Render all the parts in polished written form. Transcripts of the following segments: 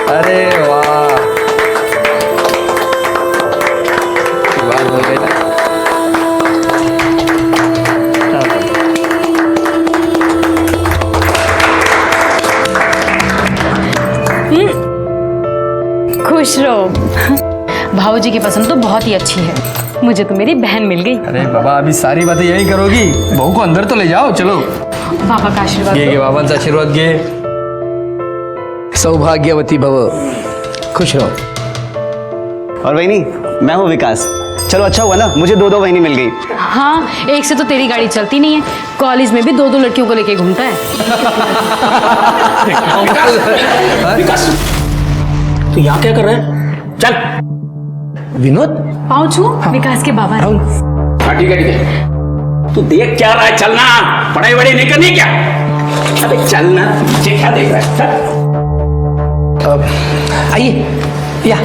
अरे वाह, बात हो गई ना। खुश रहो। भाऊजी की पसंद तो बहुत ही अच्छी है, मुझे तो मेरी बहन मिल गई। अरे बाबा, अभी सारी बातें यही करोगी? बहू को अंदर तो ले जाओ, चलो। पापा का आशीर्वाद ये बाबांचा आशीर्वाद घे। सौभाग्यवती भव, खुश रहो। और वहीनी, मैं हूँ विकास। चलो अच्छा हुआ ना, मुझे दो वहीनी मिल गई। हाँ, एक से तो तेरी गाड़ी चलती नहीं है, कॉलेज में भी दो लड़कियों को लेके घूमता है। विकास, तू यहाँ क्या कर रहा है? चल। विनोद, पाँव छू, विकास के बाबा ने। हाँ ठीक है। तू देख क्या रहा है? चलना, पढ़ाई वढ़ाई नहीं करनी क्या? अबे चलना, मुझे क्या देख रहा है? चल। आइए, या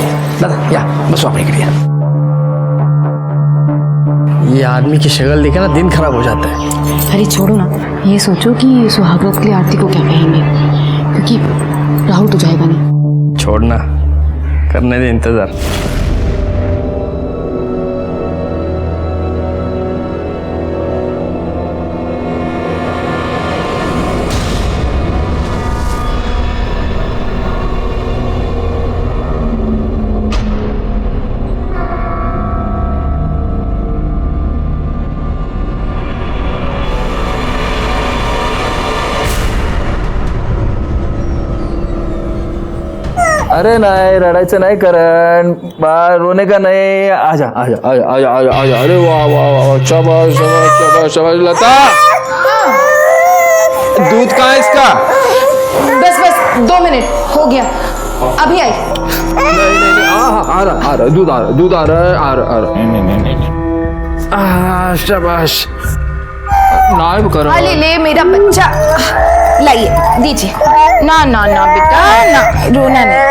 दादा, या बस अपने के लिए। ये आदमी की शक्ल देखे ना दिन खराब हो जाता है। अरे छोड़ो ना, ये सोचो कि सुहागरात के लिए आरती को क्या कहेंगे, क्योंकि राहुल तो जाएगा नहीं। छोड़ना, करने दे इंतजार। अरे नहीं, रडायचं नहीं करण, बाळ रोने का नहीं। आजा आजा आजा आजा आजा आजा। अरे वाह वाह वाह, शाबाश शाबाश शाबाश शाबाश। लता, दूध कहाँ है इसका? बस 2 मिनट हो गया, अभी आई। नहीं नहीं नहीं, आ रहा दूध, दूध आ रहा है, आ रहा। शाबाश। नाम करो। ले ले मेरा बच्चा, लाइए दीजिए। ना ना ना बेटा, ना रोना नहीं।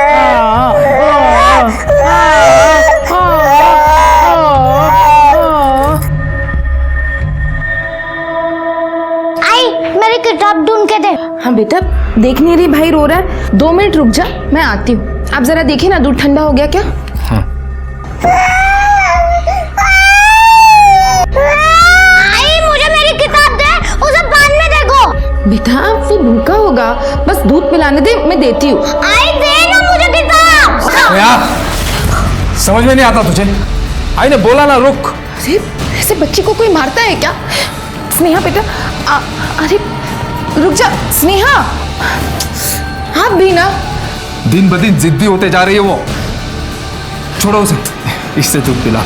आई, मेरी किताब ढूंढ के दे। हाँ बेटा, देख नहीं रही भाई रो रहा है? 2 मिनट रुक जा, मैं आती हूँ। आप जरा देखिए ना, दूध ठंडा हो गया क्या? आई, मुझे मेरी किताब दे, उसे बाद में देखो। बेटा वो भूखा होगा, बस दूध पिलाने दे, मैं देती हूँ। आई, दे ना मुझे किताब। यार, समझ में नहीं आता तुझे? आई ने बोला ना रुक। अरे ऐसे बच्ची को कोई मारता है क्या? स्नेहा बेटा, अरे रुक जा स्नेहा। हाँ बीना, दिन ब दिन जिद्दी होते जा रही है वो। छोड़ो उसे, इससे दूध पिलाओ।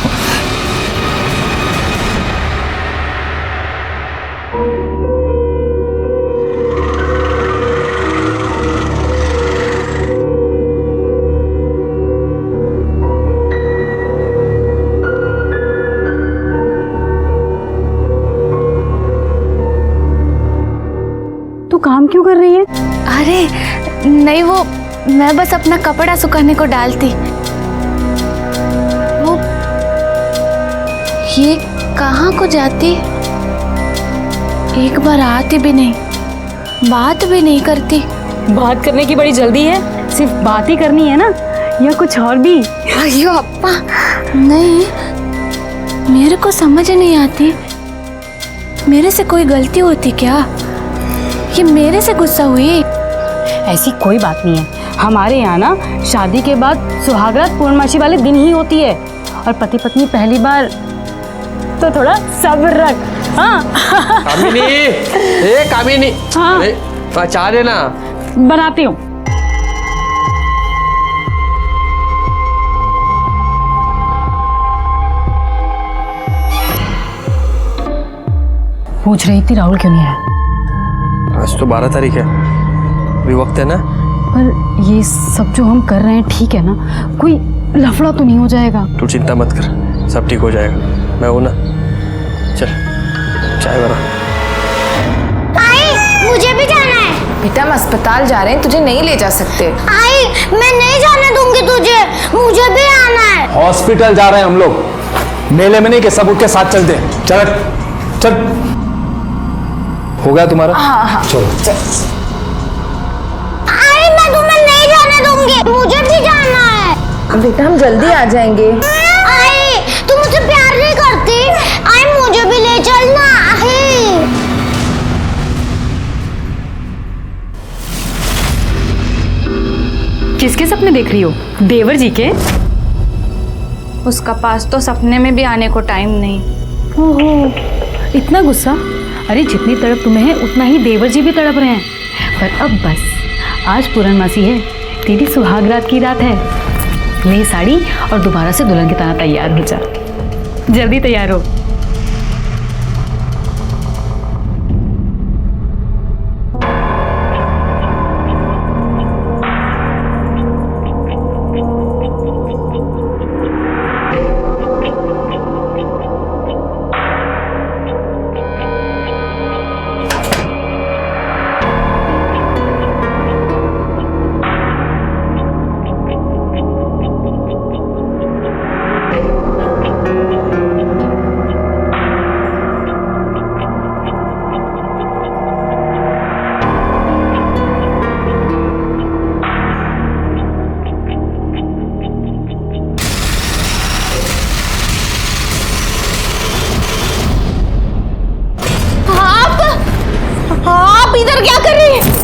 तू काम क्यों कर रही है? अरे नहीं, वो मैं बस अपना कपड़ा सुखाने को डालती। वो ये कहाँ को जाती? एक बार आती भी नहीं, बात भी नहीं करती। बात करने की बड़ी जल्दी है, सिर्फ बात ही करनी है ना, या कुछ और भी? अयो अप्पा, नहीं, मेरे को समझ नहीं आती। मेरे से कोई गलती होती क्या? ये मेरे से गुस्सा हुई? ऐसी कोई बात नहीं है। हमारे यहाँ ना शादी के बाद सुहागरात पूर्णमासी वाले दिन ही होती है, और पति पत्नी पहली बार, तो थोड़ा सब्र रख। हाँ कामिनी, ए कामिनी। हाँ। अरे चाह देना। बनाती हूँ। पूछ रही थी राहुल क्यों नहीं आया? आज तो 12 तारीख है, अभी वक्त है ना। पर ये सब जो हम कर रहे हैं ठीक है ना? कोई लफड़ा तो नहीं हो जाएगा? तू चिंता मत कर, सब ठीक हो जाएगा, मैं हूं ना। चल चाय बना। आई, मुझे भी जाना है। बेटा हम अस्पताल जा रहे हैं, तुझे नहीं ले जा सकते। आई, मैं नहीं जाने दूंगी तुझे, मुझे भी आना है। हॉस्पिटल जा रहे हैं हम लोग, मेले में नहीं कि सब उसके साथ चलते हैं। चल चल, हो गया तुम्हारा? हाँ हाँ चलो चल। आई, मैं तुम्हें नहीं जाने दूंगी, मुझे बेटा हम जल्दी आ जाएंगे। आई तू मुझसे प्यार नहीं करती? आई मुझे भी ले चलना। किसके सपने देख रही हो? देवर जी के? उसका पास तो सपने में भी आने को टाइम नहीं। ओहो, इतना गुस्सा? अरे जितनी तड़प तुम्हें है उतना ही देवर जी भी तड़प रहे हैं। पर अब बस, आज पूर्णमासी है, तेरी सुहाग रात की रात है। ले साड़ी और दोबारा से दुल्हन की तरह तैयार हो जा। जल्दी तैयार हो।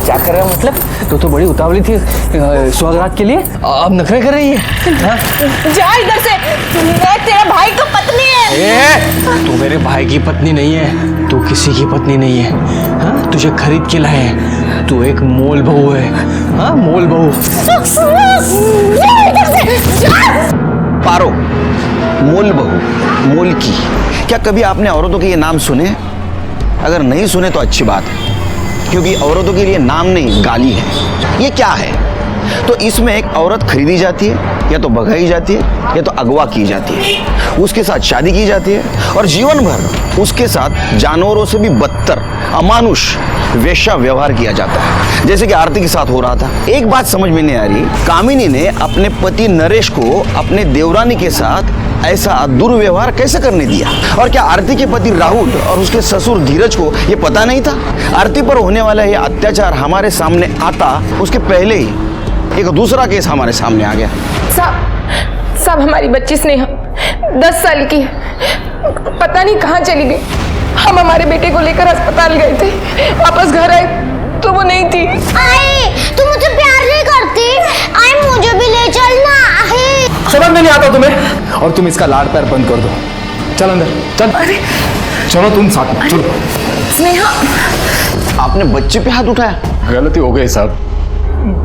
क्या कर रहे हो मतलब? तो बड़ी उतावली थी सुहागरात के लिए, अब नखरे कर रही है। जा इधर से, मैं तेरा भाई का पत्नी है। तू मेरे भाई की पत्नी नहीं है, तू किसी की पत्नी नहीं है। हाँ, तुझे खरीद के लाए हैं, तू एक मोल बहू है। हाँ, मोल बहू। पारो, मोल बहू, मोल की। क्या कभी आपने औरतों के ये नाम सुने? अगर नहीं सुने तो अच्छी बात है, क्योंकि औरतों के लिए नाम नहीं गाली है। ये क्या है? तो इसमें एक औरत खरीदी जाती है, या तो भगाई जाती है, या तो अगवा की जाती है, उसके साथ शादी की जाती है और जीवन भर उसके साथ जानवरों से भी बदतर अमानुष वेश्या व्यवहार किया जाता है, जैसे कि आरती के साथ हो रहा था। एक बात समझ में नहीं आ रही, कामिनी ने अपने पति नरेश को अपने देवरानी के साथ ऐसा दुर्व्यवहार कैसे करने दिया? और क्या आरती के पति राहुल और उसके ससुर धीरज को ये पता नहीं था? आरती पर होने वाला ये अत्याचार हमारे सामने आता उसके पहले ही एक दूसरा केस हमारे सामने आ गया। साहब हमारी बच्ची स्नेहा 10 साल की पता नहीं कहाँ चली गई। हम हमारे बेटे को लेकर अस्पताल गए थे, वापस घर आए तो वो नहीं थी। आई तू मुझसे प्यार नहीं करती? आई मुझे भी ले चलना। समझ में नहीं आता तुम्हें? और तुम इसका लाड़ पैर बंद कर दो। चल अंदर चल। चलो तुम साथ में चलो। स्नेहा, आपने बच्चे पे हाथ उठाया? गलती हो गई साहब,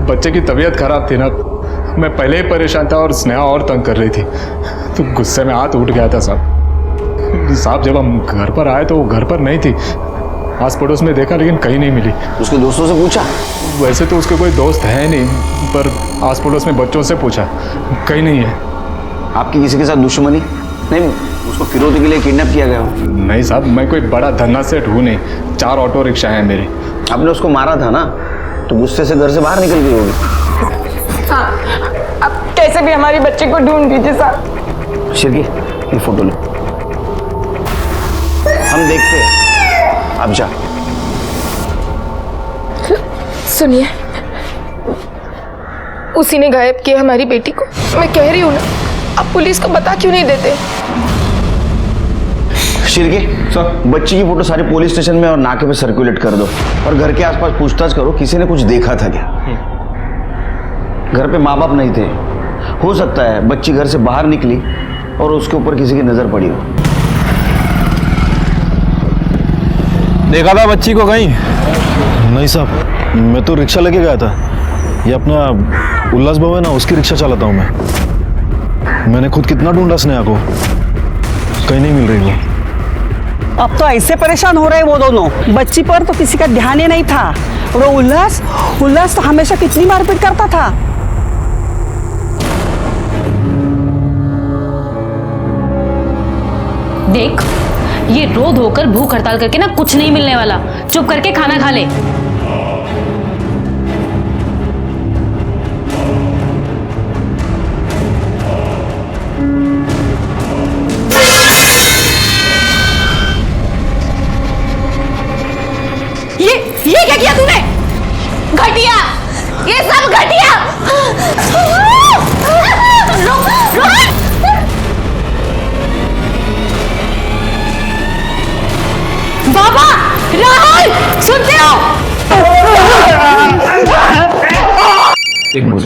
बच्चे की तबीयत खराब थी ना, मैं पहले ही परेशान था और स्नेहा और तंग कर रही थी, तो गुस्से में हाथ उठ गया था साहब। जब हम घर पर आए तो वो घर पर नहीं थी, आस पड़ोस में देखा लेकिन कहीं नहीं मिली। उसके दोस्तों से पूछा? वैसे तो उसके कोई दोस्त है नहीं, पर आस पड़ोस में बच्चों से पूछा, कहीं नहीं है। आपकी किसी के साथ दुश्मनी? नहीं, उसको फिरौती के लिए किडनैप किया गया हो? नहीं साहब, मैं कोई बड़ा धन्ना सेठ हूँ नहीं, 4 ऑटो रिक्शा हैं मेरे। आपने उसको मारा था ना, तो गुस्से से घर से बाहर निकल गई होगी। हाँ, अब कैसे भी हमारी बच्ची को ढूंढ दीजिए साहब। शिरकी, ये फोटो लो, हम देखते हैं। अब जा। सुनिए, उसी ने गायब किया हमारी बेटी को। मैं कह रही हूँ ना, आप पुलिस को बता क्यों नहीं देते? शिरके सर, बच्ची की फोटो सारे पुलिस स्टेशन में और नाके पे सर्कुलेट कर दो, और घर के आसपास पूछताछ करो किसी ने कुछ देखा था क्या। घर पे माँ बाप नहीं थे, हो सकता है बच्ची घर से बाहर निकली और उसके ऊपर किसी की नजर पड़ी हो। देखा था बच्ची को कहीं? नहीं साहब, मैं तो रिक्शा लेके गया था। ये अपना उल्लास बाबू है ना, उसकी रिक्शा चलाता हूँ मैं। मैंने खुद कितना ढूंढा स्नेहा को, कहीं नहीं मिल रही वो। अब तो ऐसे परेशान हो रहे वो दोनों, बच्ची पर तो किसी का ध्यान ही नहीं था। और वो उल्लास तो हमेशा कितनी मारपीट करता था। देख, ये रो धोकर भूख हड़ताल करके ना कुछ नहीं मिलने वाला। चुप करके खाना खा ले। ये क्या किया तूने? घटिया, ये सब घटिया। रुक सुनते हो? एक मिनट।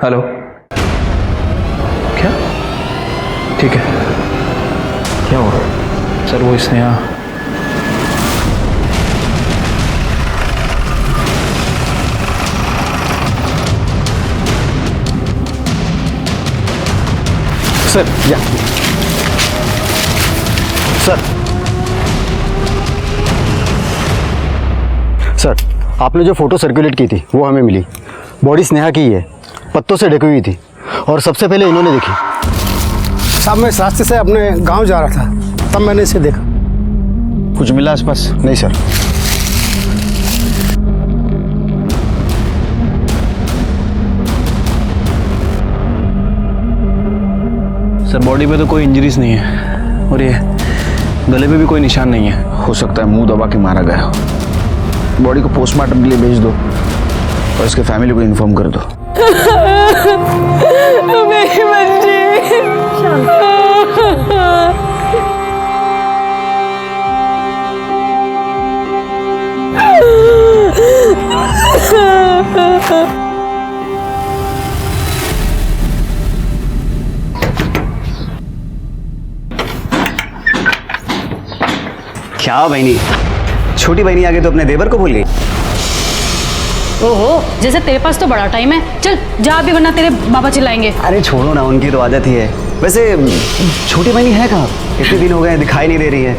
हेलो, क्या? ठीक है, क्या हुआ? सर वो स्नेहा सर या सर आपने जो फोटो सर्कुलेट की थी वो हमें मिली। बॉडी स्नेहा की ही है, पत्तों से ढकी हुई थी और सबसे पहले इन्होंने देखी। साहब मैं इस रास्ते से अपने गांव जा रहा था, तब मैंने इसे देखा। कुछ मिला आसपास? नहीं सर। सर बॉडी पे तो कोई इंजरीज नहीं है और ये गले पे भी कोई निशान नहीं है। हो सकता है मुंह दबा के मारा गया हो। बॉडी को पोस्टमार्टम के लिए भेज दो और इसके फैमिली को इन्फॉर्म कर दो। मेरी बच्ची। क्या बहनी, छोटी बहनी आगे तो अपने देवर को भूल गई। ओहो, जैसे तेरे पास तो बड़ा टाइम है, चल जा अभी वरना तेरे बाबा चिल्लाएंगे। अरे छोड़ो ना, उनकी तो आदत ही है। वैसे छोटी बहनी है कहाँ? इतने दिन हो गए दिखाई नहीं दे रही है।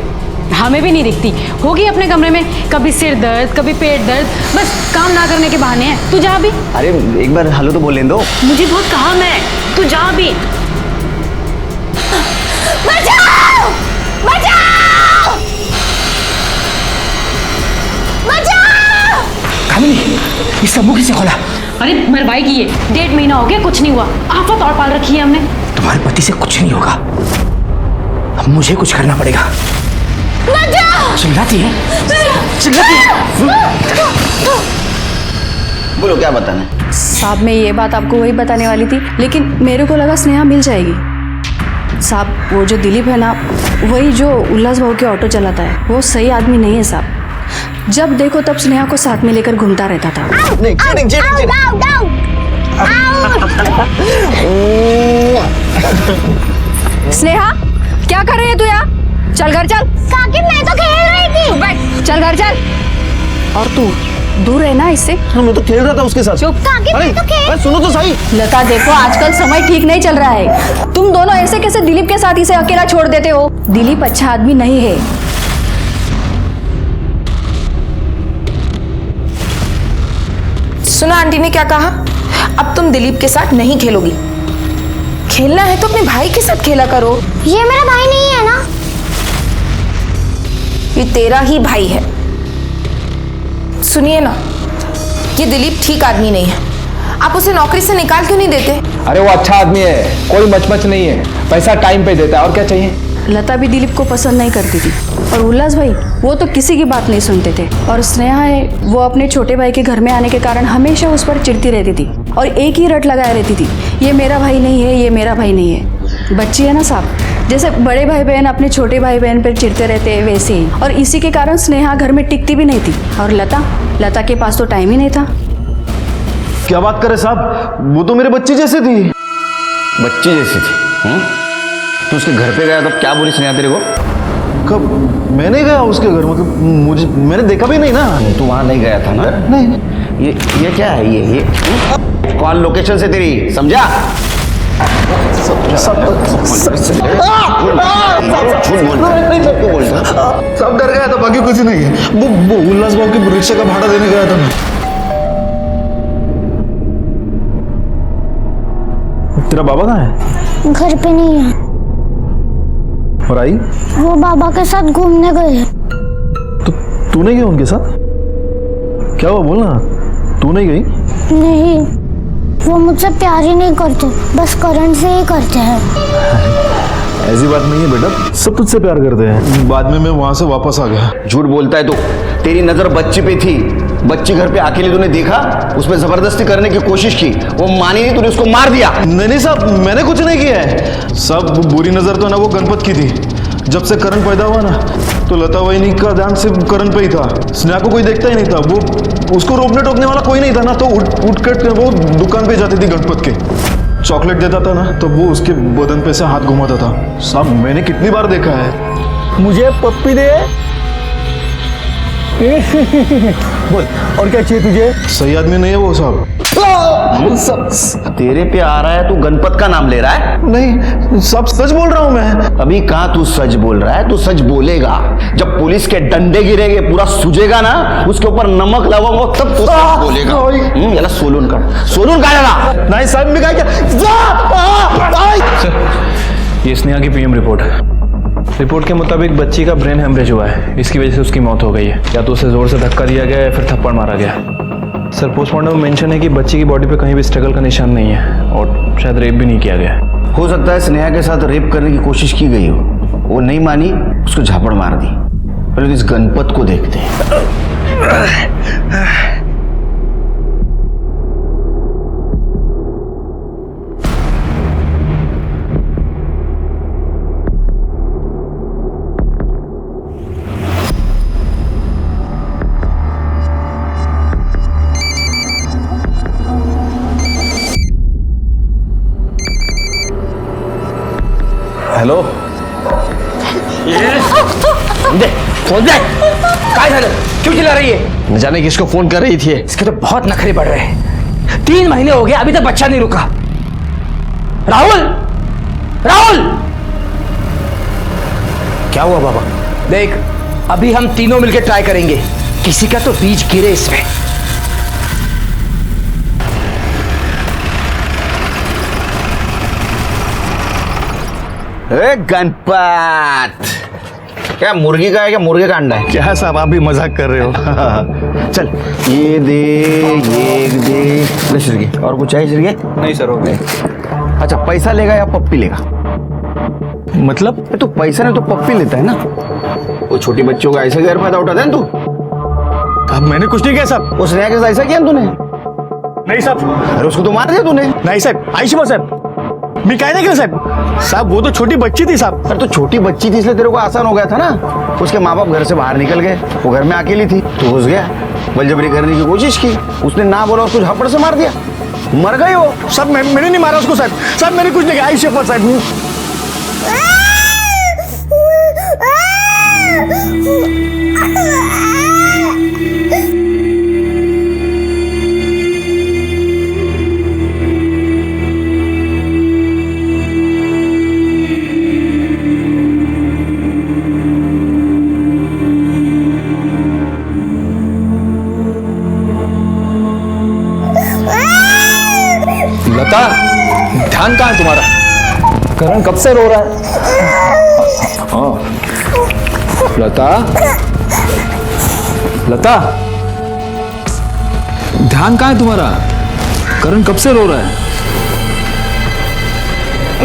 हमें भी नहीं दिखती, होगी अपने कमरे में, कभी सिर दर्द कभी पेट दर्द, बस काम ना करने के बहाने हैं। तू जा अभी। अरे एक बार हेलो तो बोल लेने दो। मुझे बहुत काम है, तू जा अभी। बचाओ! बचाओ! बचाओ! ये सब मुंह किसने खोला? अरे मरवाएगी ये, 1.5 महीना हो गया, कुछ नहीं हुआ। आफत और पाल रखी है हमने। तुम्हारे पति से कुछ नहीं होगा, अब मुझे कुछ करना पड़ेगा। चिल्लाती है, चिल्लाती है। बोलो क्या बताना है? साहब मैं ये बात आपको वही बताने वाली थी, लेकिन मेरे को लगा स्नेहा मिल जाएगी। साहब वो जो दिलीप है ना, वही जो उल्लास भाऊ के ऑटो चलाता है, वो सही आदमी नहीं है साहब। जब देखो तब स्नेहा को साथ में लेकर घूमता रहता था। स्नेहा क्या कर रही है तू यहाँ? चल घर चल। काकी मैं तो खेल रही थी। बैठ, चल घर चल। और तू दूर है ना इससे। मैं तो खेल रहा था उसके साथ। चुप। काकी मैं तो खेल। सुनो तो सही। लता देखो आजकल समय ठीक नहीं चल रहा है। तुम दोनों ऐसे कैसे दिलीप के साथ इसे अकेला छोड़ देते हो? दिलीप अच्छा आदमी नहीं है। सुना आंटी ने क्या कहा? अब तुम दिलीप के साथ नहीं खेलोगी। खेलना है तो अपने भाई के साथ खेला करो। ये मेरा भाई नहीं है ना। ये तेरा ही भाई है। सुनिए ना, ये दिलीप ठीक आदमी नहीं है। आप उसे नौकरी से निकाल क्यों नहीं देते? अरे वो अच्छा आदमी है, कोई मचमच नहीं है, पैसा टाइम पे देता है, और क्या चाहिए? लता भी दिलीप को पसंद नहीं करती थी और उल्लास भाई वो तो किसी की बात नहीं सुनते थे। और स्नेहा है, वो अपने छोटे भाई के घर में आने के कारण हमेशा उस पर चिढ़ती रहती थी और एक ही रट लगाए रहती थी, ये मेरा भाई नहीं है, ये मेरा भाई नहीं है। बच्ची है ना साहब, जैसे बड़े भाई बहन अपने छोटे भाई बहन पर चिढ़ते रहते हैं वैसे ही। और इसी के कारण स्नेहा घर में टिकती भी नहीं थी। और लता के पास तो टाइम ही नहीं था। क्या बात करे साहब, वो तो मेरे बच्चे जैसे थी। बच्ची जैसी थी? तू उसके घर पे गया तब क्या बोली स्नेहा तेरे को? कब? मैंने गया उसके घर में, मुझे मैंने देखा भी नहीं ना। तू वहां नहीं गया था ना? नहीं। ये क्या है? ये कॉल लोकेशन से तेरी, समझा? सब डर गया था, बाकी कुछ नहीं है। वो उल्लास भाव की रिक्शा का भाड़ा देने गया था मैं। तेरा बाबा कहाँ है? घर पे नहीं है। और आई? वो बाबा के साथ घूमने गए। तो तू नहीं गई उनके साथ? क्या हुआ बोलना, तू नहीं गई? नहीं, वो मुझसे प्यार ही नहीं करते, बस करण से ही करते हैं। ऐसी बात नहीं है बेटा, सब तुझसे प्यार करते हैं। बाद में मैं वहां से वापस आ गया। झूठ बोलता है तो। तेरी नजर बच्ची पे थी, बच्ची घर पे अकेले तूने देखा, उस पर जबरदस्ती करने की कोशिश की, वो मानी नहीं, तूने उसको मार दिया। नहीं साहब, मैंने कुछ नहीं किया है। सब बुरी नजर तो ना वो गणपत की थी। जब से करण पैदा हुआ ना, तो लता वहीनी का ध्यान सिर्फ करण पे ही था। स्नेहा को कोई देखता ही नहीं था। वो उसको रोकने टोकने वाला कोई नहीं था ना, तो उठ कर वो दुकान पे जाती थी गणपत के, चॉकलेट देता था ना, तो वो उसके बदन पे से हाथ घुमाता था। साहब मैंने कितनी बार देखा है। मुझे पप्पी दे। बोल, और क्या चाहिए तुझे? सही आदमी नहीं है वो साहब। तेरे पे आ रहा है, तू गणपत का नाम ले रहा है? नहीं, सब सच बोल रहा हूं मैं। अभी कहाँ तू सच बोल रहा है? तू सच बोलेगा जब पुलिस के डंडे गिरेंगे, पूरा सूजेगा ना, उसके ऊपर नमक लगाओ तब तू सच बोलेगा। याला सोलून काढा। नहीं साहब, मैं क्या सर, ये स्नेहा की पीएम रिपोर्ट है। रिपोर्ट के मुताबिक बच्ची का ब्रेन हेमरेज हुआ है, इसकी वजह से उसकी मौत हो गई है। या तो उसे जोर से धक्का दिया गया या फिर थप्पड़ मारा गया। सर, पोस्टमार्टम में मेंशन है कि बच्ची की बॉडी पे कहीं भी स्ट्रगल का निशान नहीं है और शायद रेप भी नहीं किया गया है। हो सकता है स्नेहा के साथ रेप करने की कोशिश की गई हो, वो नहीं मानी, उसको झापड़ मार दी। पहले तो इस गणपत को देखते हैं। हेलो, फोन दे। काय झालं? क्यों चिल्ला रही है? न जाने किसको फोन कर रही थी। इसके तो बहुत नखरे बढ़ रहे हैं। 3 महीने हो गए, अभी तक बच्चा नहीं रुका। राहुल, राहुल, क्या हुआ बाबा? देख, अभी हम तीनों मिलकर ट्राई करेंगे, किसी का तो बीज गिरे इसमें। गणपत, क्या मुर्गी का है क्या मुर्गे का अंडा है? क्या साहब, आप भी मजाक कर रहे हो। चल ये दे, ये दे। ले श्रीगे, और कुछ चाहिए श्रीगे? नहीं सर, हो गए। अच्छा, पैसा लेगा या पप्पी लेगा? मतलब? तो पैसा नहीं तो पप्पी लेता है ना। वो छोटी बच्चों का ऐसे गैर फायदा उठाता है ना तू। अब मैंने कुछ नहीं किया साहब। वो स्नेहा के साथ ऐसा किया ना तूने? नहीं साहब। अरे उसको तो मार दिया तूने। नहीं साहब, आयुष्मान साहब, मैं क्या नहीं किया साहब, वो तो छोटी बच्ची थी साहब। अरे तो छोटी बच्ची थी इसलिए तेरे को आसान हो गया था ना। उसके माँ बाप घर से बाहर निकल गए, वो घर में अकेली थी, तो घुस गया, बलजबरी करने की कोशिश की, उसने ना बोला, उसको झापड़ से मार दिया, मर गई वो। साहब मैंने नहीं मारा उसको साहब, मैंने कुछ नहीं किया। आयुष्मान साहब, लता, ध्यान कहाँ है तुम्हारा? करण कब से रो रहा है? हाँ, लता, लता, ध्यान कहाँ है तुम्हारा? करण कब से रो रहा है?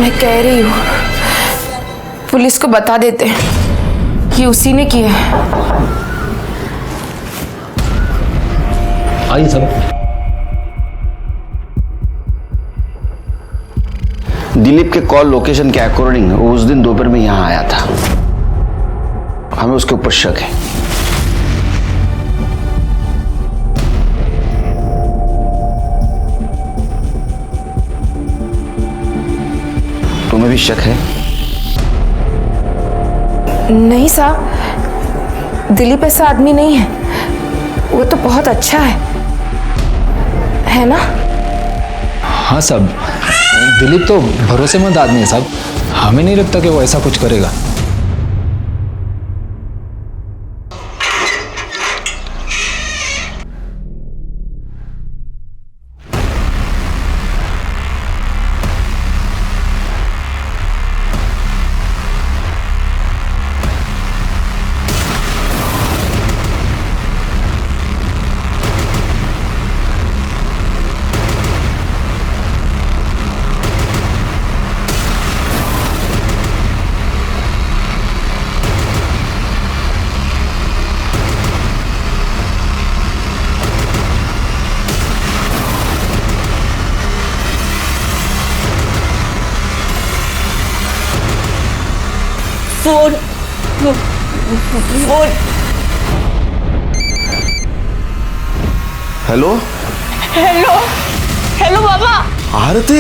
मैं कह रही हूँ, पुलिस को बता देते कि उसी ने किया है। आइए सब। दिलीप के कॉल लोकेशन के अकॉर्डिंग वो उस दिन दोपहर में यहां आया था। हमें उसके ऊपर शक है। तुम्हें भी शक है? नहीं साहब, दिलीप ऐसा आदमी नहीं है, वो तो बहुत अच्छा है ना? हाँ साहब, दिलीप तो भरोसेमंद आदमी है साहब, हमें नहीं लगता कि वो ऐसा कुछ करेगा। फोन हेलो हेलो हेलो बाबा। आरती,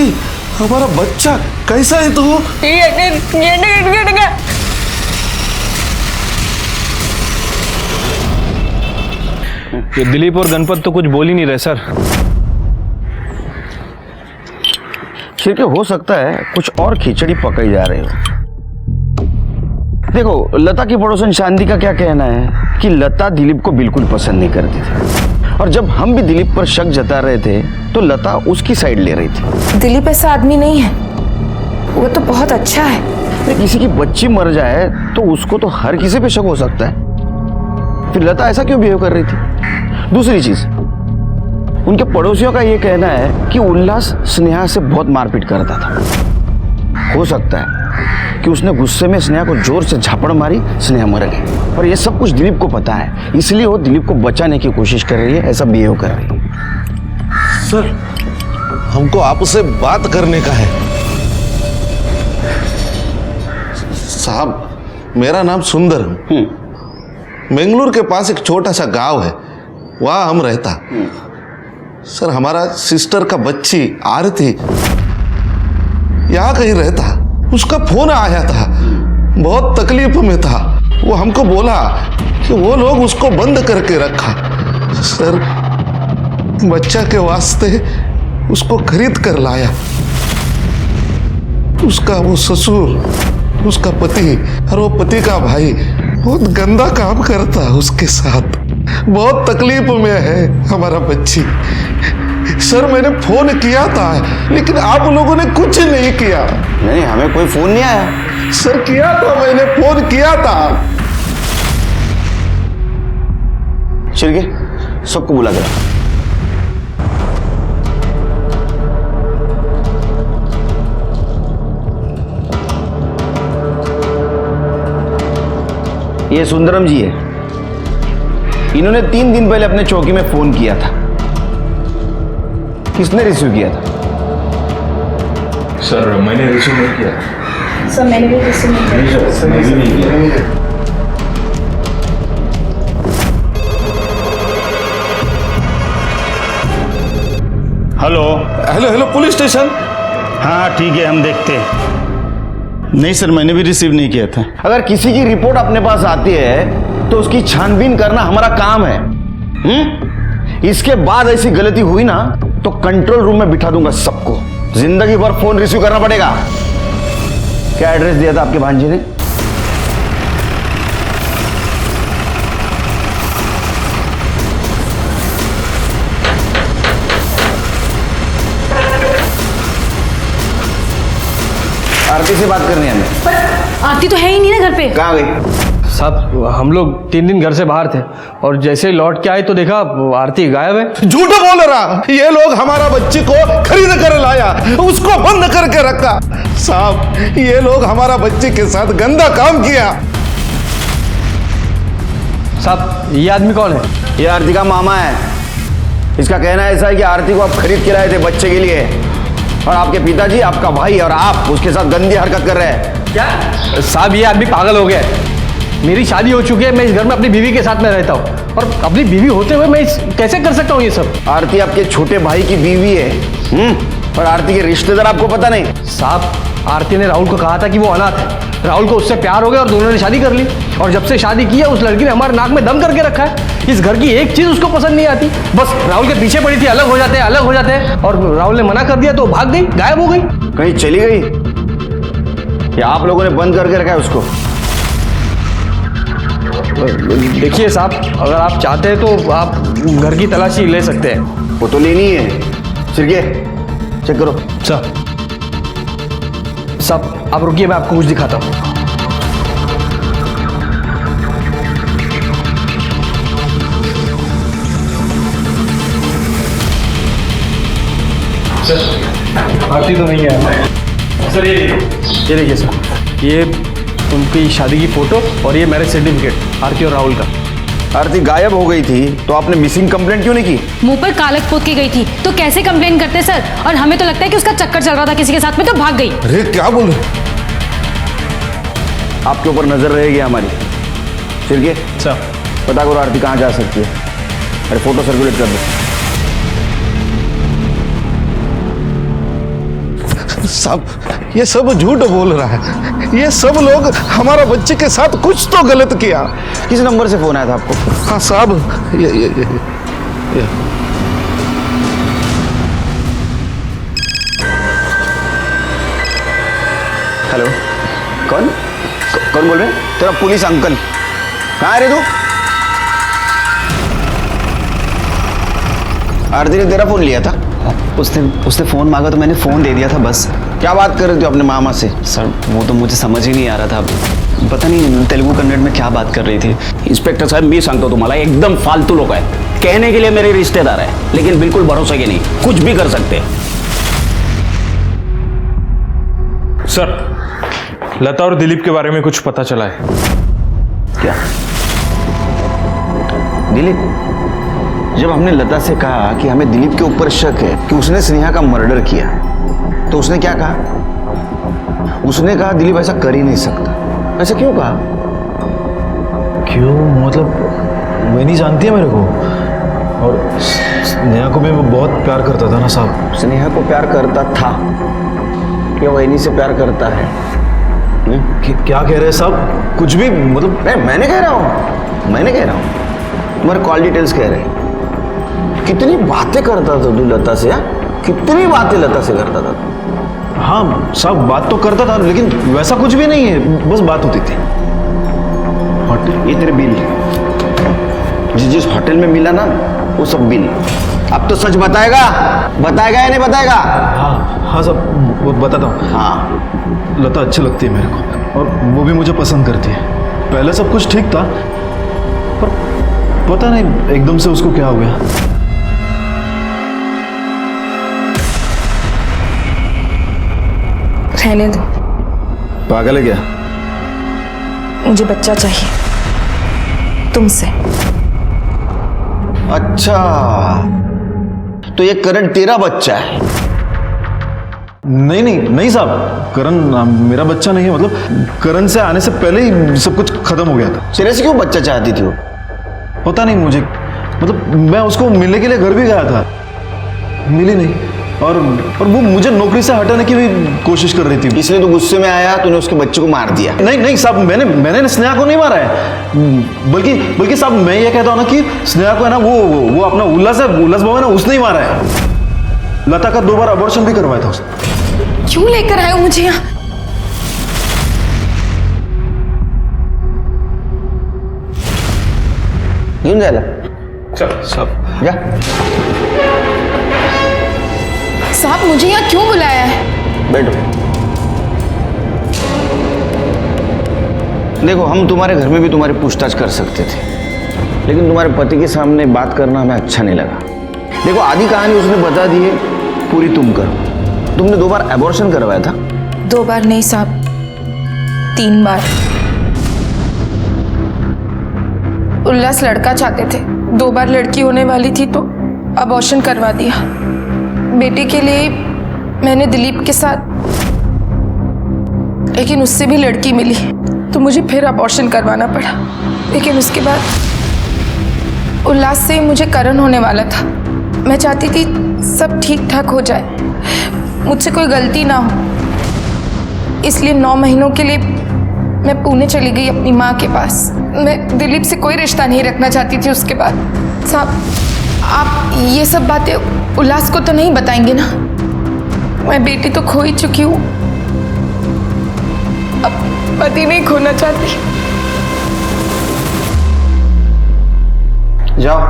हमारा बच्चा कैसा है तू? ये दिलीप और गणपत तो कुछ बोल ही नहीं रहे सर। ठीक है, हो सकता है कुछ और खिचड़ी पकाई जा रही हो। देखो, लता की पड़ोसन शांति का क्या कहना है कि लता दिलीप को बिल्कुल पसंद नहीं करती थी, और जब हम भी दिलीप पर शक जता रहे थे तो लता उसकी साइड ले रही थी। दिलीप ऐसा आदमी नहीं है, वो तो बहुत अच्छा है। अरे किसी की बच्ची मर जाए तो उसको तो हर किसी पे शक हो सकता है, फिर लता ऐसा क्यों बिहेव कर रही थी? दूसरी चीज, उनके पड़ोसियों का ये कहना है कि उल्लास स्नेहा से बहुत मारपीट करता था। हो सकता है कि उसने गुस्से में स्नेहा को जोर से झापड़ मारी, स्नेहा मर गई, और ये सब कुछ दिलीप को पता है, इसलिए वो दिलीप को बचाने की कोशिश कर रही है, ऐसा बिहेव कर रही है। सर, हमको आपसे बात करने का है। साहब, मेरा नाम सुंदर हूँ। बेंगलुरु के पास एक छोटा सा गांव है, वहां हम रहता। सर, हमारा सिस्टर का बच्ची आरती यहाँ कहीं रहता, उसका फोन आया था, बहुत तकलीफ में था। वो हमको बोला कि वो लोग उसको बंद करके रखा। सर, बच्चा के वास्ते उसको खरीद कर लाया। उसका वो ससुर, उसका पति और वो पति का भाई बहुत गंदा काम करता है उसके साथ। बहुत तकलीफ में है हमारा बच्ची। सर, मैंने फोन किया था, लेकिन आप लोगों ने कुछ नहीं किया। नहीं, हमें कोई फोन नहीं आया। सर, किया था, मैंने फोन किया था। चलिए, सबको बुला गया। ये सुंदरम जी है, इन्होंने 3 दिन पहले अपने चौकी में फोन किया था। किसने रिसीव किया था? सर, मैंने रिसीव नहीं किया। सर, मैंने भी रिसीव नहीं किया। सर, मैं भी नहीं किया। Hello hello hello, police station. हाँ ठीक है, हम देखते हैं। नहीं सर, मैंने भी रिसीव नहीं किया था। अगर किसी की रिपोर्ट अपने पास आती है तो उसकी छानबीन करना हमारा काम है। इसके बाद ऐसी गलती हुई ना तो कंट्रोल रूम में बिठा दूंगा सबको। जिंदगी भर फोन रिसीव करना पड़ेगा। क्या एड्रेस दिया था आपके भांजे ने? आरती से बात करनी है हमें। आरती तो है ही नहीं ना घर पे। कहाँ गई? साहब, हम लोग 3 दिन घर से बाहर थे और जैसे ही लौट के आए तो देखा आरती गायब है। झूठ बोल रहा, ये लोग हमारा बच्ची को खरीद कर लाया, उसको बंद करके रखा। साहब, ये लोग हमारा बच्ची के साथ गंदा काम किया। साहब, ये आदमी कौन है? ये आरती का मामा है। इसका कहना ऐसा है कि आरती को आप खरीद के लाए थे बच्चे के लिए, और आपके पिताजी, आपका भाई और आप उसके साथ गंदी हरकत कर रहे हैं। क्या? साहब, ये आदमी पागल हो गया है। मेरी शादी हो चुकी है, मैं इस घर में अपनी बीवी के साथ में रहता हूँ, और अपनी बीवी होते हुए मैं कैसे कर सकता हूँ ये सब? आरती आपके छोटे भाई की बीवी है, और आरती के रिश्तेदार आपको पता नहीं? साहब, आरती ने राहुल को कहा था कि वो अनाथ है। राहुल को उससे प्यार हो गया और दोनों ने शादी कर ली, और जब से शादी की है उस लड़की ने हमारे नाक में दम करके रखा है। इस घर की एक चीज उसको पसंद नहीं आती, बस राहुल के पीछे पड़ी थी, अलग हो जाते हैं, अलग हो जाते हैं, और राहुल ने मना कर दिया तो भाग गई, गायब हो गई। कहीं चली गई या आप लोगों ने बंद करके रखा है उसको? देखिए साहब, अगर आप चाहते हैं तो आप घर की तलाशी ले सकते हैं। वो तो लेनी है। सिरके चेक करो। साहब, आप रुकिए, मैं आपको कुछ दिखाता हूँ। सर, आरती तो नहीं है सर। ये देखिए सर, ये उनकी शादी की फोटो और ये मैरिज सर्टिफिकेट आरती और राहुल का। आरती गायब हो गई थी तो आपने मिसिंग कंप्लेंट क्यों नहीं की? मुंह पर कालक पोत के गई थी तो कैसे कंप्लेन करते सर? और हमें तो लगता है कि उसका चक्कर चल रहा था किसी के साथ में तो भाग गई। अरे क्या बोल रहे? आपके ऊपर नजर रहेगी हमारी। शिरके सर पता करो आरती कहाँ जा सकती है। अरे फोटो सर्कुलेट कर दो। साहब ये सब झूठ बोल रहा है। ये सब लोग हमारा बच्चे के साथ कुछ तो गलत किया। किस नंबर से फोन आया था आपको? हाँ साहब ये। हेलो, कौन कौन बोल रहे? तेरा पुलिस अंकल। कहाँ है रे तू? आरती ने तेरा फोन लिया था? उसने फ़ोन मांगा तो मैंने फ़ोन दे दिया था बस। क्या बात कर रहे थे अपने मामा से? सर वो तो मुझे समझ ही नहीं आ रहा था, पता नहीं तेलुगु कन्नड़ में क्या बात कर रही थी। इंस्पेक्टर साहब मी सांगतो तुम्हाला एकदम फालतू लोग हैं। कहने के लिए मेरे रिश्तेदार है लेकिन बिल्कुल भरोसे के नहीं, कुछ भी कर सकते। सर लता और दिलीप के बारे में कुछ पता चला है क्या? दिलीप? जब हमने लता से कहा कि हमें दिलीप के ऊपर शक है कि उसने स्नेहा का मर्डर किया, तो उसने क्या कहा? उसने कहा दिलीप ऐसा कर ही नहीं सकता। ऐसा क्यों कहा? क्यों मतलब वही नहीं जानती है मेरे को, और स्नेहा को भी वो बहुत प्यार करता था ना साहब। स्नेहा को प्यार करता था या वही से प्यार करता है? क्या कह रहे हैं साहब? कुछ भी मतलब मैंने कह रहा हूँ तुम्हारे कॉल डिटेल्स कह रहे हैं। कितनी बातें करता था तू लता से? कितनी बातें लता से करता था? हाँ साहब बात तो करता था लेकिन वैसा कुछ भी नहीं है, बस बात होती थी। ये तेरे बिल, जिस होटल में मिला ना वो सब बिल। अब तो सच बताएगा या नहीं बताएगा? हाँ साहब वो बताता हूँ। हाँ लता अच्छी लगती है मेरे को और वो भी मुझे पसंद करती है। पहले सब कुछ ठीक था पर पता नहीं एकदम से उसको क्या हो गया। रहने दो, पागल है क्या? मुझे बच्चा चाहिए तुमसे। अच्छा तो ये करण तेरा बच्चा है? नहीं साहब, करण मेरा बच्चा नहीं है। मतलब करण से आने से पहले ही सब कुछ खत्म हो गया था। सिरे से क्यों बच्चा चाहती थी वो? पता नहीं मुझे, मतलब मैं उसको मिलने के लिए घर भी गया था, मिली नहीं। और वो मुझे नौकरी से हटाने की भी कोशिश कर रही थी। इसलिए तो गुस्से में आया, तूने उसके बच्चे को मार दिया? नहीं साहब, मैंने स्नेहा को नहीं मारा है। बल्कि साहब मैं ये कहता हूँ ना कि स्नेहा को है ना वो अपना उल्लास बाबू है ना, उसने ही मारा है। लता का 2 बार अबॉर्शन भी करवाया था उसने। क्यों लेकर आए हो मुझे यहाँ? क्यों जाएगा? साहब जा। साहब मुझे यहाँ क्यों बुलाया है? बैठो। देखो हम तुम्हारे घर में भी तुम्हारी पूछताछ कर सकते थे, लेकिन तुम्हारे पति के सामने बात करना हमें अच्छा नहीं लगा। देखो आधी कहानी उसने बता दी है, पूरी तुम करो। तुमने 2 बार एबॉर्शन करवाया था? 2 बार नहीं साहब, 3 बार। उल्लास लड़का चाहते थे, 2 बार लड़की होने वाली थी तो अबॉर्शन करवा दिया। बेटे के लिए मैंने दिलीप के साथ, लेकिन उससे भी लड़की मिली तो मुझे फिर अबॉर्शन करवाना पड़ा। लेकिन उसके बाद उल्लास से मुझे करण होने वाला था। मैं चाहती थी सब ठीक ठाक हो जाए, मुझसे कोई गलती ना हो। इसलिए 9 महीनों के लिए मैं पुणे चली गई अपनी माँ के पास। मैं दिलीप से कोई रिश्ता नहीं रखना चाहती थी उसके बाद। साहब आप ये सब बातें उल्लास को तो नहीं बताएंगे ना? मैं बेटी तो खो ही चुकी हूँ, अब पति नहीं खोना चाहती। जाओ।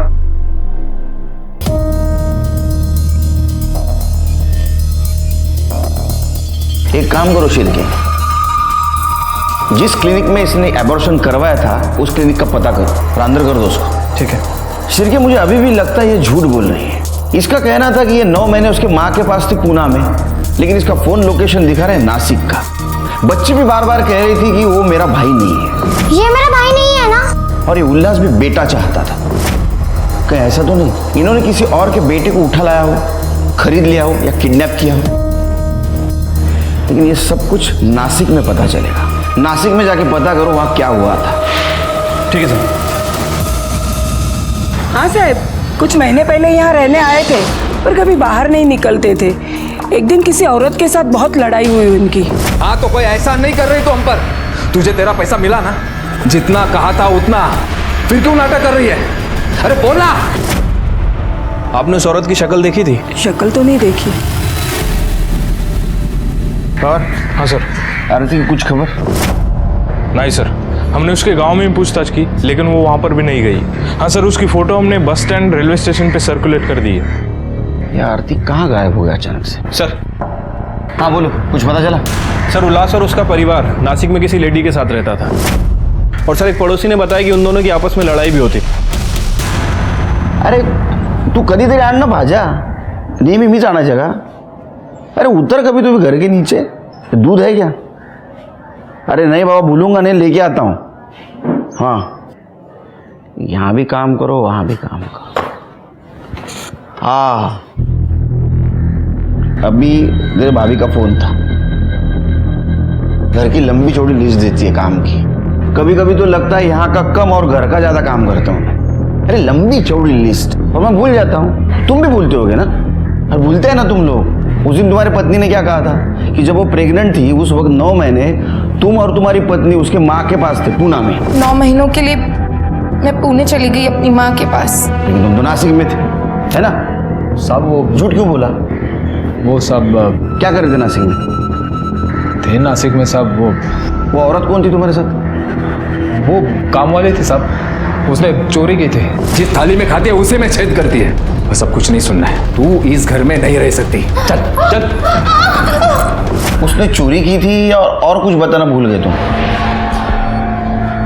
एक काम करो शिरके, जिस क्लिनिक में इसने एबॉर्शन करवाया था उस क्लिनिक का पता करो और अंदर कर दो उसको। ठीक है। शिरके मुझे अभी भी लगता है ये झूठ बोल रही है। इसका कहना था कि ये 9 महीने उसके माँ के पास थी पूना में, लेकिन इसका फोन लोकेशन दिखा रहा है नासिक का। बच्ची भी बार बार कह रही थी कि वो मेरा भाई नहीं है। ये मेरा भाई नहीं है ना? और ये उल्लास भी बेटा चाहता था। कहीं ऐसा तो नहीं इन्होंने किसी और के बेटे को उठा लाया हो, खरीद लिया हो या किडनैप किया हो? लेकिन ये सब कुछ नासिक में पता चलेगा। नासिक में जाके पता करो वहां क्या हुआ था। ठीक है सर। हाँ साहब, कुछ महीने पहले यहाँ रहने आए थे पर कभी बाहर नहीं निकलते थे। एक दिन किसी औरत के साथ बहुत लड़ाई हुई उनकी। हाँ तो कोई ऐसा नहीं कर रही तो हम पर। तुझे तेरा पैसा मिला ना, जितना कहा था उतना, फिर क्यों नाटक कर रही है? अरे बोलना। आपने उस औरत की शक्ल देखी थी? शक्ल तो नहीं देखी। और हाँ सर। आरती की कुछ खबर? नहीं सर, हमने उसके गांव में भी पूछताछ की लेकिन वो वहां पर भी नहीं गई। हाँ सर, उसकी फोटो हमने बस स्टैंड रेलवे स्टेशन पे सर्कुलेट कर दी है। ये आरती कहाँ गायब हो गया अचानक से? सर। हाँ बोलो, कुछ पता चला? सर, उल्लास और उसका परिवार नासिक में किसी लेडी के साथ रहता था और सर एक पड़ोसी ने बताया कि उन दोनों की आपस में लड़ाई भी होती। अरे तू कधी तरी आण ना भाज्या, नेहमी मीच आणायच्या का? अरे उतर कभी तू भी घर के नीचे, दूध है क्या? अरे नहीं बाबा, भूलूंगा नहीं, लेके आता हूँ। हाँ, यहाँ भी काम करो वहाँ भी काम करो। हाँ, अभी तेरे भाभी का फोन था। घर की लंबी चौड़ी लिस्ट देती है काम की। कभी कभी तो लगता है यहाँ का कम और घर का ज्यादा काम करता हूँ। अरे लंबी चौड़ी लिस्ट, और मैं भूल जाता हूँ। तुम भी भूलते होगे ना? और भूलते हैं ना तुम लोग। उस दिन तुम्हारी पत्नी ने क्या कहा था कि जब वो प्रेग्नेंट थी उस वक्त 9 महीने तुम और तुम्हारी पत्नी उसके माँ के पास थे, पूना में। 9 महीनों के लिए मैं पुणे चली गई अपनी माँ के पास। लेकिन तुम तो नासिक में थे, है ना? सब वो झूठ क्यों बोला? वो सब क्या कर रहे थे नासिक में? थे नासिक में सब। वो औरत कौन थी तुम्हारे साथ? वो काम वाले थे साहब। उसने चोरी की थी। जिस थाली में खाती है उसी में छेद करती है। वो सब कुछ नहीं सुनना है। तू इस घर में नहीं रह सकती। चल चल। उसने चोरी की थी और कुछ बताना भूल गए तुम?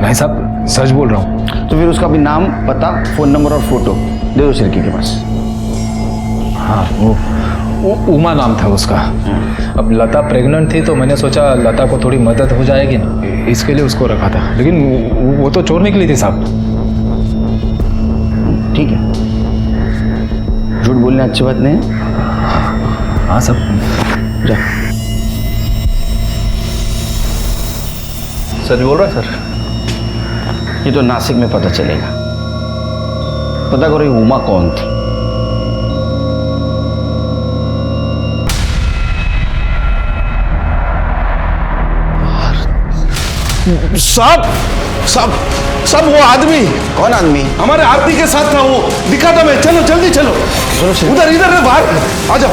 नहीं साहब, सच बोल रहा हूँ। तो फिर उसका भी नाम, पता, फोन नंबर और फोटो दे दो सिरकी के पास। हाँ, वो उमा नाम था उसका। अब लता प्रेग्नेंट थी तो मैंने सोचा लता को थोड़ी मदद हो जाएगी ना, इसके लिए उसको रखा था। लेकिन वो तो चोर निकली थी साहब। ठीक है, झूठ बोलने अच्छी बात नहीं है। हाँ सब जा। सच बोल रहा है सर? ये तो नासिक में पता चलेगा। पता करो ये उमा कौन थी। साहब साहब साहब, वो आदमी। कौन आदमी? हमारे आरती के साथ था, वो दिखा था। मैं, चलो जल्दी चलो। उधर इधर है, बाहर आ जाओ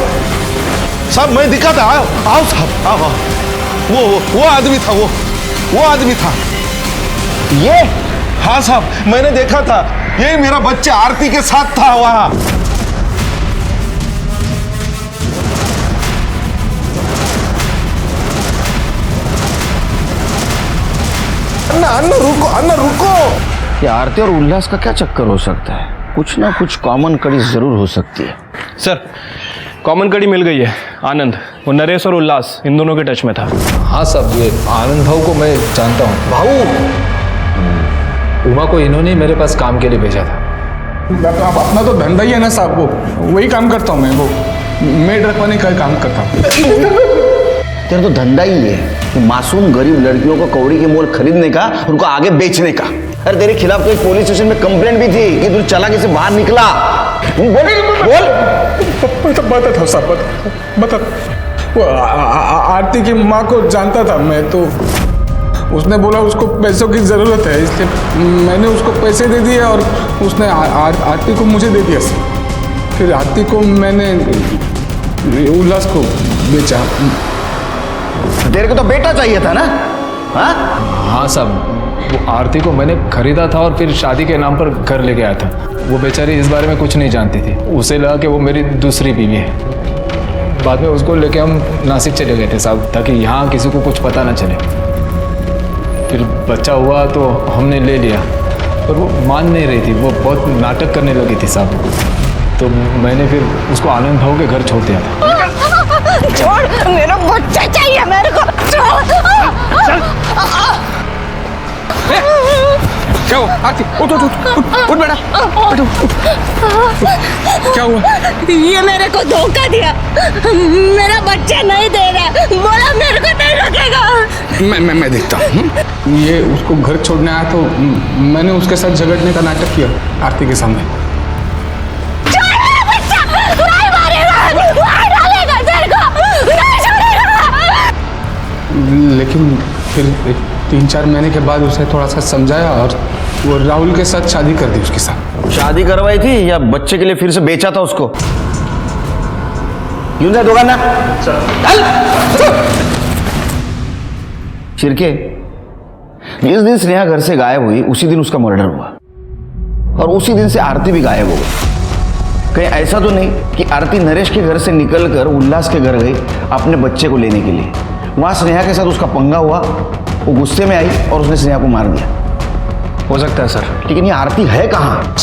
साहब। मैं दिखा था, आओ आओ साहब, आओ आओ। वो आदमी था, वो आदमी था। ये? हाँ साहब, मैंने देखा था। ये मेरा बच्चा आरती के साथ था वहां। अन्ना रुको, अन्ना रुको। ये आरती और उल्लास का क्या चक्कर हो सकता है? कुछ ना कुछ कॉमन कड़ी जरूर हो सकती है। सर, कॉमन कड़ी मिल गई है। आनंद, वो नरेश और उल्लास इन दोनों के टच में था। हाँ साहब, ये आनंद भाऊ को मैं जानता हूँ। भाऊ? उमा को इन्होंने मेरे पास काम के लिए भेजा था। अपना तो धंधा ही है ना साहब, वो वही काम करता हूँ मैं। वो मेड रखवाने का काम करता हूँ। तेरा तो धंधा ही है कि मासूम गरीब लड़कियों को कौड़ी के मोल खरीदने का, उनको आगे बेचने का। अरे तेरे खिलाफ तो एक पुलिस स्टेशन में कंप्लेंट भी थी कि तू चालाकी से बाहर निकला। बोल। बता साहब, बता। वो आरती की माँ को जानता था मैं, तो उसने बोला उसको पैसों की ज़रूरत है, इसलिए मैंने उसको पैसे दे दिए और उसने आरती को मुझे दे दिया। फिर आरती को मैंने उल्लास को बेचा। तेरे को तो बेटा चाहिए था ना? हाँ साहब, वो आरती को मैंने खरीदा था और फिर शादी के नाम पर घर ले गया था। वो बेचारी इस बारे में कुछ नहीं जानती थी। उसे लगा कि वो मेरी दूसरी बीवी है। बाद में उसको लेके हम नासिक चले गए थे साहब, ताकि यहाँ किसी को कुछ पता ना चले। फिर बच्चा हुआ तो हमने ले लिया, पर वो मान नहीं रही थी। वो बहुत नाटक करने लगी थी साहब, तो मैंने फिर उसको आनंद भाऊ के घर छोड़ दिया था। छोड़, मेरा बच्चा चाहिए मेरे को। छोड़। क्या हुआ आरती? उठ उठ उठ उठ बेटा, उठ उठ। क्या हुआ? ये मेरे को धोखा दिया, मेरा बच्चा नहीं दे रहा, बोला मेरे को नहीं रखेगा। मैं देखता हूँ। ये उसको घर छोड़ने आया तो मैंने उसके साथ झगड़ने का नाटक किया आरती के सामने। लेकिन फिर 3-4 महीने के बाद उसे थोड़ा सा समझाया और वो राहुल के साथ शादी कर दी उसके साथ। शादी करवाई थी या बच्चे के लिए फिर से बेचा था उसको? यूं जा दोगा ना शिरके, जिस दिन स्नेहा घर से गायब हुई उसी दिन उसका मर्डर हुआ और उसी दिन से आरती भी गायब हो गई। कहीं ऐसा तो नहीं कि आरती नरेश के घर से निकलकर उल्लास के घर गई अपने बच्चे को लेने के लिए, वहां स्नेहा के साथ उसका पंगा हुआ, वो गुस्से में आई और उसने स्नेहा को मार दिया? हो सकता है सर। लेकिन ये आरती है कहाँ?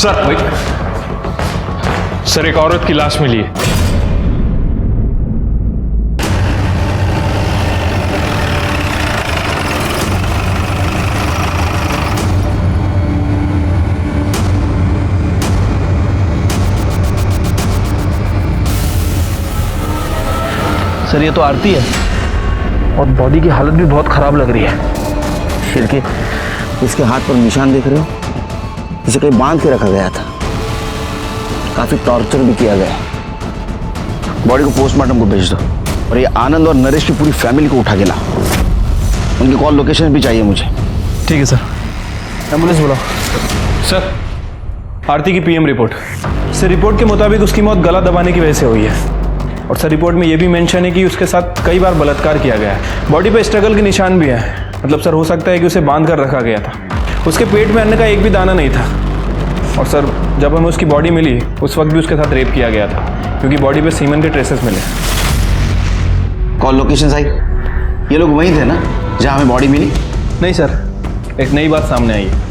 सर एक औरत की लाश मिली है। सर ये तो आरती है और बॉडी की हालत भी बहुत खराब लग रही है। शिरके, इसके हाथ पर निशान देख रहे हो? इसे कहीं बांध के रखा गया था, काफी टॉर्चर भी किया गया। बॉडी को पोस्टमार्टम को भेज दो और ये आनंद और नरेश की पूरी फैमिली को उठा के लाओ। उनकी कॉल लोकेशन भी चाहिए मुझे। ठीक है सर। एम्बुलेंस बुलाओ। सर आरती की पीएम रिपोर्ट। सर रिपोर्ट के मुताबिक उसकी मौत गला दबाने की वजह से हुई है और सर रिपोर्ट में यह भी मेंशन है कि उसके साथ कई बार बलात्कार किया गया है। बॉडी पे स्ट्रगल के निशान भी है, मतलब सर हो सकता है कि उसे बांध कर रखा गया था। उसके पेट में अन्न का एक भी दाना नहीं था और सर जब हमें उसकी बॉडी मिली उस वक्त भी उसके साथ रेप किया गया था क्योंकि बॉडी पे सीमन के ट्रेसेस मिले। Call location I? ये लोग वहीं थे ना जहां हमें बॉडी मिली? नहीं सर, एक नई बात सामने आई है।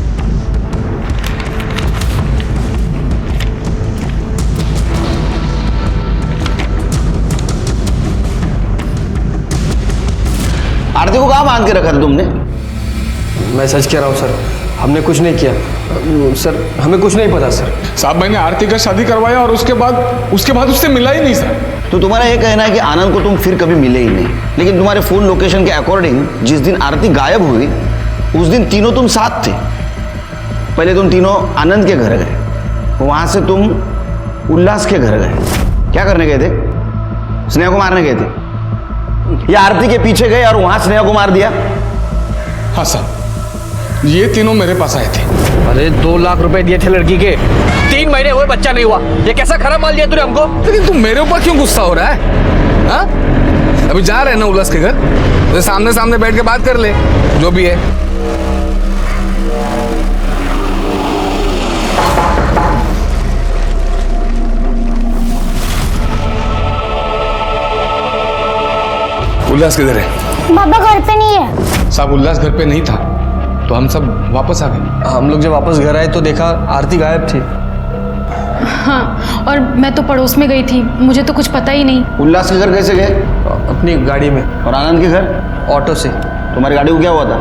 आरती को कहाँ बांध के रखा था तुमने? मैं सच कह रहा हूँ सर, हमने कुछ नहीं किया सर, हमें कुछ नहीं पता सर। साहब मैंने आरती का शादी करवाया और उसके बाद उससे मिला ही नहीं सर। तो तुम्हारा ये कहना है कि आनंद को तुम फिर कभी मिले ही नहीं, लेकिन तुम्हारे फोन लोकेशन के अकॉर्डिंग जिस दिन आरती गायब हुई उस दिन तीनों तुम साथ थे। पहले तुम तीनों आनंद के घर गए, वहां से तुम उल्लास के घर गए। क्या करने गए थे? स्नेहा को मारने गए थे या आरती के पीछे गए और वहां स्नेहा को मार दिया? हाँ सर, ये तीनों मेरे पास आए थे। अरे 2 लाख रुपए दिए थे लड़की के, 3 महीने हुए बच्चा नहीं हुआ, ये कैसा खराब माल दिया तूने हमको? लेकिन तू मेरे ऊपर क्यों गुस्सा हो रहा है? हाँ? अभी जा रहे हैं ना उल्लास के घर, तो सामने सामने बैठ के बात कर ले जो भी है। उल्लास किधर है? बाबा घर पे नहीं है। साहब उल्लास घर पे नहीं था तो हम सब वापस आ गए। हम लोग जब वापस घर आए तो देखा आरती गायब थी। हाँ, और मैं तो पड़ोस में गई थी, मुझे तो कुछ पता ही नहीं। उल्लास के घर कैसे गए? अपनी गाड़ी में। और आनंद के घर? ऑटो से। तुम्हारी गाड़ी को क्या हुआ था?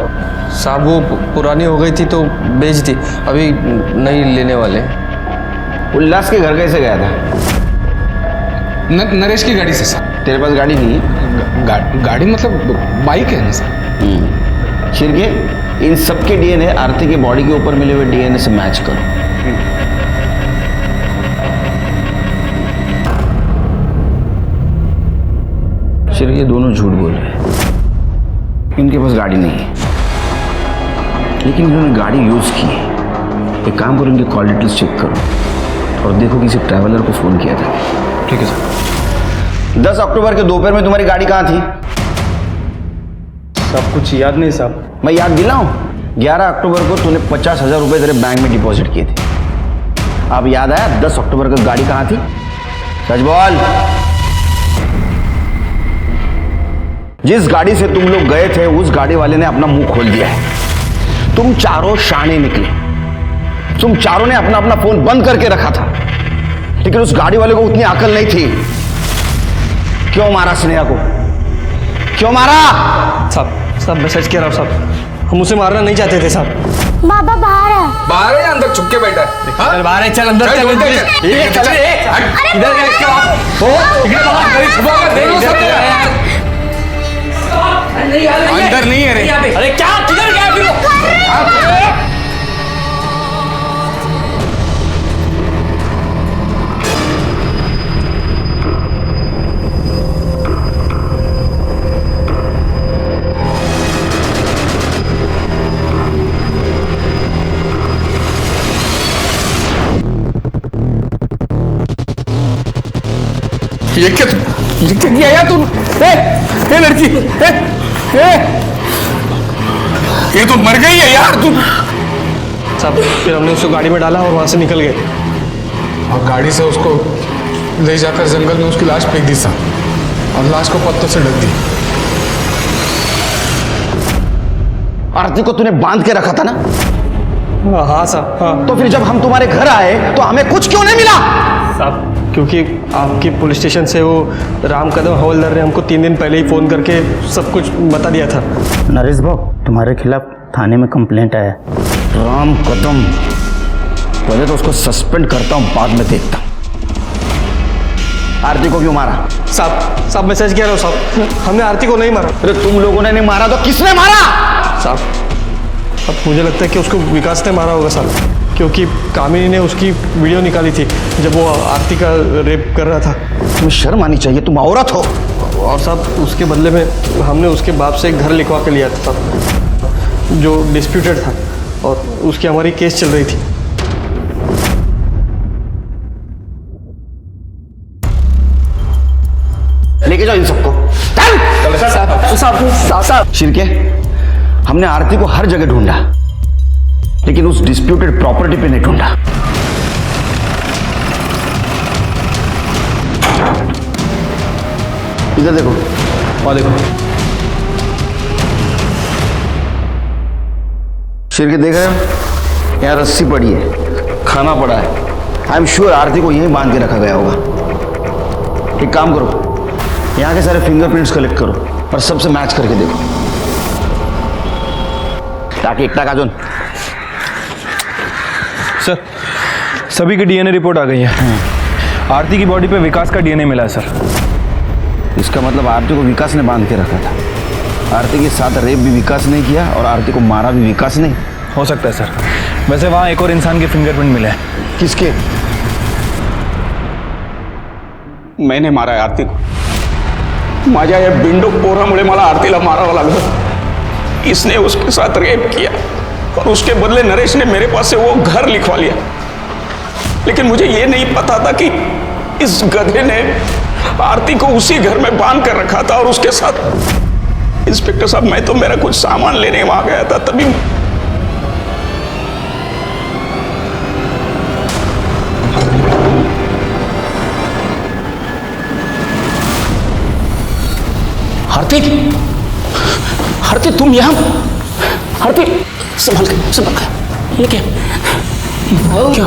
साहब वो पुरानी हो गई थी तो बेच दी, अभी नई लेने वाले। उल्लास के घर कैसे गया था? नरेश की गाड़ी से सर। तेरे पास गाड़ी नहीं है? गाड़ी मतलब बाइक है ना सर। शिरके, इन सबके डीएनए आरती के बॉडी के ऊपर मिले हुए डीएनए से मैच करो। शिरके दोनों झूठ बोल रहे हैं, इनके पास गाड़ी नहीं है, लेकिन इन्होंने गाड़ी यूज की है। एक काम करो, इनके कॉल डिटेल्स चेक करो और देखो किसी ट्रैवलर को फोन किया था। ठीक है सर। 10 अक्टूबर के दोपहर में तुम्हारी गाड़ी कहाँ थी? सब कुछ याद नहीं साहब। मैं याद दिलाऊं? 11 अक्टूबर को तूने 50,000 रुपए तेरे बैंक में डिपॉजिट किए थे। अब याद आया 10 अक्टूबर को गाड़ी कहाँ थी? सच बोल। जिस गाड़ी से तुम लोग गए थे उस गाड़ी वाले ने अपना मुंह खोल दिया है। तुम चारों शाने निकले, तुम चारों ने अपना अपना फोन बंद करके रखा था, लेकिन उस गाड़ी वाले को उतनी अकल नहीं थी। क्यों मारा स्नेहा को? क्यों मारा? साहब मैं सच कह रहा हूँ साहब, हम उसे मारना नहीं चाहते थे साहब। बाबा बाहर है। बाहर है या अंदर छुप के बैठा है? चल बाहर है, चल अंदर चल। चल इधर क्या इसके बाप? ओ इधर बाहर छुपा कर देख लो सब। अंदर नहीं है रे। अरे क्या किधर गया फिर? ये क्या किया यार तू? ए लड़की, ये तो मर गई है यार तू। साहब फिर हमने उसको गाड़ी में डाला और वहां से निकल गए। और गाड़ी से उसको ले जाकर जंगल में उसकी लाश फेंक दी साहब, और लाश को पत्तों से ढक दी। आरती को तूने बांध के रखा था ना? हाँ साहब, हाँ। तो फिर जब हम तुम्हारे घर आए तो हमें कुछ क्यों नहीं मिला? साहब क्योंकि आपकी पुलिस स्टेशन से वो राम कदम हवलदार ने हमको 3 दिन पहले ही फ़ोन करके सब कुछ बता दिया था। नरेश भाऊ, तुम्हारे खिलाफ थाने में कंप्लेंट आया। राम कदम, पहले तो उसको सस्पेंड करता हूँ, बाद में देखता हूँ। आरती को क्यों मारा? साहब मैं सच कह रहा हूँ साहब, हमने आरती को नहीं मारा। अरे तुम लोगों ने नहीं मारा तो किसने मारा? साहब अब मुझे लगता है कि उसको विकास ने मारा होगा साहब, क्योंकि कामिनी ने उसकी वीडियो निकाली थी जब वो आरती का रेप कर रहा था। तुम्हें शर्म आनी चाहिए, तुम औरत हो। और साहब उसके बदले में हमने उसके बाप से एक घर लिखवा के लिया था साहब, जो डिस्प्यूटेड था, और उसकी हमारी केस चल रही थी। लेके जाओ इन सबको। साहब शिरके, हमने आरती को हर जगह ढूंढा, लेकिन उस डिस्प्यूटेड प्रॉपर्टी पे नहीं ढूंढा। इधर देखो, और देखो। शिरके देख रहे हो? यहाँ रस्सी पड़ी है, खाना पड़ा है। आई एम श्योर आरती को यहीं बांध के रखा गया होगा। एक काम करो, यहाँ के सारे फिंगरप्रिंट्स कलेक्ट करो और सबसे मैच करके देखो, ताकि एक काजून। सर सभी की डीएनए रिपोर्ट आ गई है। आरती की बॉडी पे विकास का डीएनए मिला है सर। इसका मतलब आरती को विकास ने बांध के रखा था। आरती के साथ रेप भी विकास ने किया और आरती को मारा भी विकास ने। हो सकता है सर। वैसे वहाँ एक और इंसान के फिंगरप्रिंट मिले हैं। किसके? मैंने मारा है आरती को। माझ्या या बिंडो पोरामुळे मला आरतीला मारावं लागलं। इसने उसके साथ रेप किया और उसके बदले नरेश ने मेरे पास से वो घर लिखवा लिया। लेकिन मुझे ये नहीं पता था कि इस गधे ने आरती को उसी घर में बांध कर रखा था और उसके साथ। इंस्पेक्टर साहब, मैं तो मेरा कुछ सामान लेने वहां गया था, तभी आरती तुम यहाँ? आरती संभल के, ये क्या? बहुत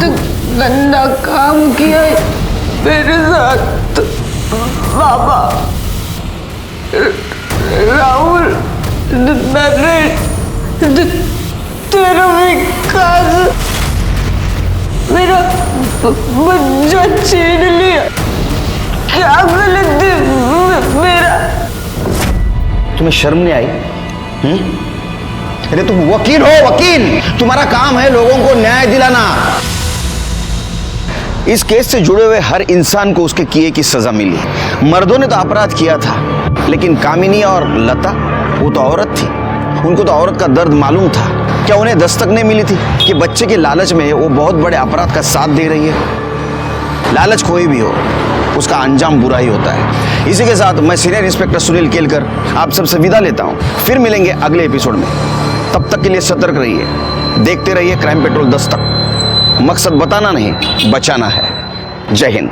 गंदा काम किया है मेरे साथ बाबा। राहुल, नरेश, तेरा विकास मेरा बच्चा छीन लिया। क्या गलती मेरा? तुम्हें शर्म नहीं आई? अरे तुम वकील हो, वकील। तुम्हारा काम है लोगों को न्याय दिलाना। इस केस से जुड़े हुए हर इंसान को उसके किए की सजा मिली। मर्दों ने तो अपराध किया था, लेकिन कामिनी और लता, वो तो औरत थी। उनको तो औरत का दर्द मालूम था। क्या उन्हें दस्तक नहीं मिली थी कि बच्चे के लालच में वो बहुत बड़े अपराध का साथ दे रही है? लालच कोई भी हो, उसका अंजाम बुरा ही होता है। इसी के साथ मैं सीनियर इंस्पेक्टर सुनील केलकर आप सबसे विदा लेता हूं। फिर मिलेंगे अगले एपिसोड में। तब तक के लिए सतर्क रहिए, देखते रहिए क्राइम पेट्रोल दस्तक। मकसद बताना नहीं, बचाना है। जय हिंद।